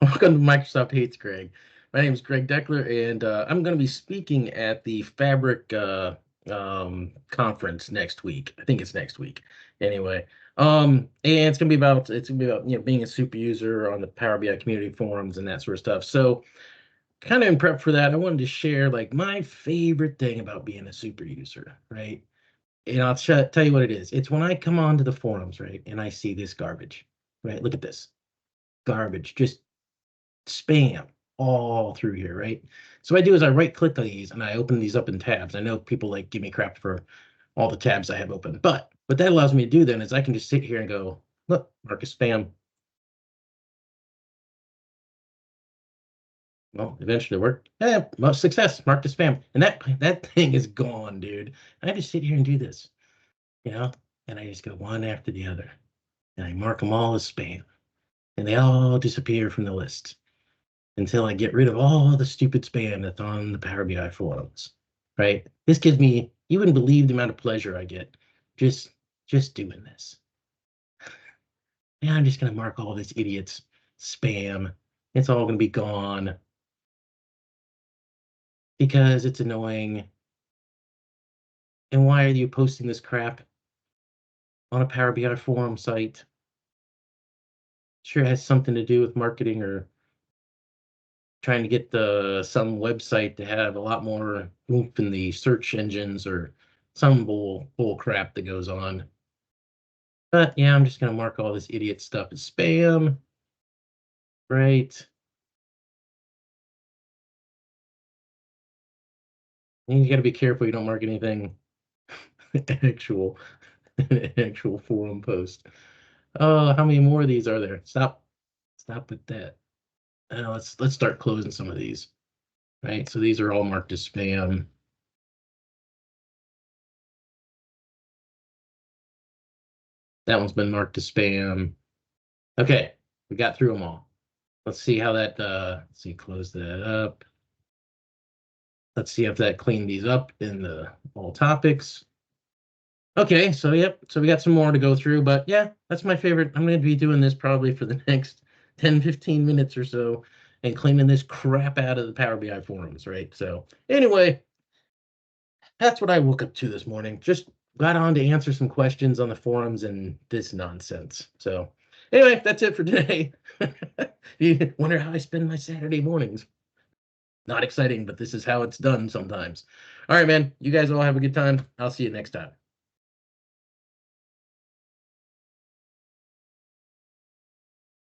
Welcome to Microsoft Hates Greg. My name is Greg Deckler, and I'm going to be speaking at the Fabric conference next week. I think it's next week. Anyway, and it's gonna be about being a super user on the Power BI community forums and that sort of stuff. So, kind of in prep for that, I wanted to share like my favorite thing about being a super user, right? And I'll tell you what it is. It's when I come onto the forums, right, and I see this garbage, right? Look at this garbage, just spam all through here, right? So what I do is I right click on these and I open these up in tabs. I know people like give me crap for all the tabs I have open, but what that allows me to do then is I can just sit here and go, look, mark as spam. Well, eventually work. Yeah, most success, mark as spam. And that thing is gone, dude. And I just sit here and do this, you know, and I just go one after the other. And I mark them all as spam. And they all disappear from the list until I get rid of all the stupid spam that's on the Power BI forums, right? This gives me, you wouldn't believe the amount of pleasure I get just just doing this. And I'm just gonna mark all this idiot's spam. It's all gonna be gone because it's annoying. And why are you posting this crap on a Power BI forum site? Sure, it has something to do with marketing or trying to get some website to have a lot more oomph in the search engines or some bull crap that goes on. But yeah, I'm just gonna mark all this idiot stuff as spam. Right. And you gotta be careful you don't mark anything actual actual forum post. Oh, how many more of these are there? Stop with that. Let's start closing some of these. Right. So these are all marked as spam. That one's been marked as spam. Okay, we got through them all. Let's see how that let's see, close that up. Let's see if that cleaned these up in the all topics. Okay, so yep, so we got some more to go through, but yeah, that's my favorite. I'm going to be doing this probably for the next 10, 15 minutes or so and cleaning this crap out of the Power BI forums, right? So anyway, that's what I woke up to this morning. Just got on to answer some questions on the forums and this nonsense. So anyway, that's it for today. You wonder how I spend my Saturday mornings. Not exciting, but this is how it's done sometimes. All right, man. You guys all have a good time. I'll see you next time.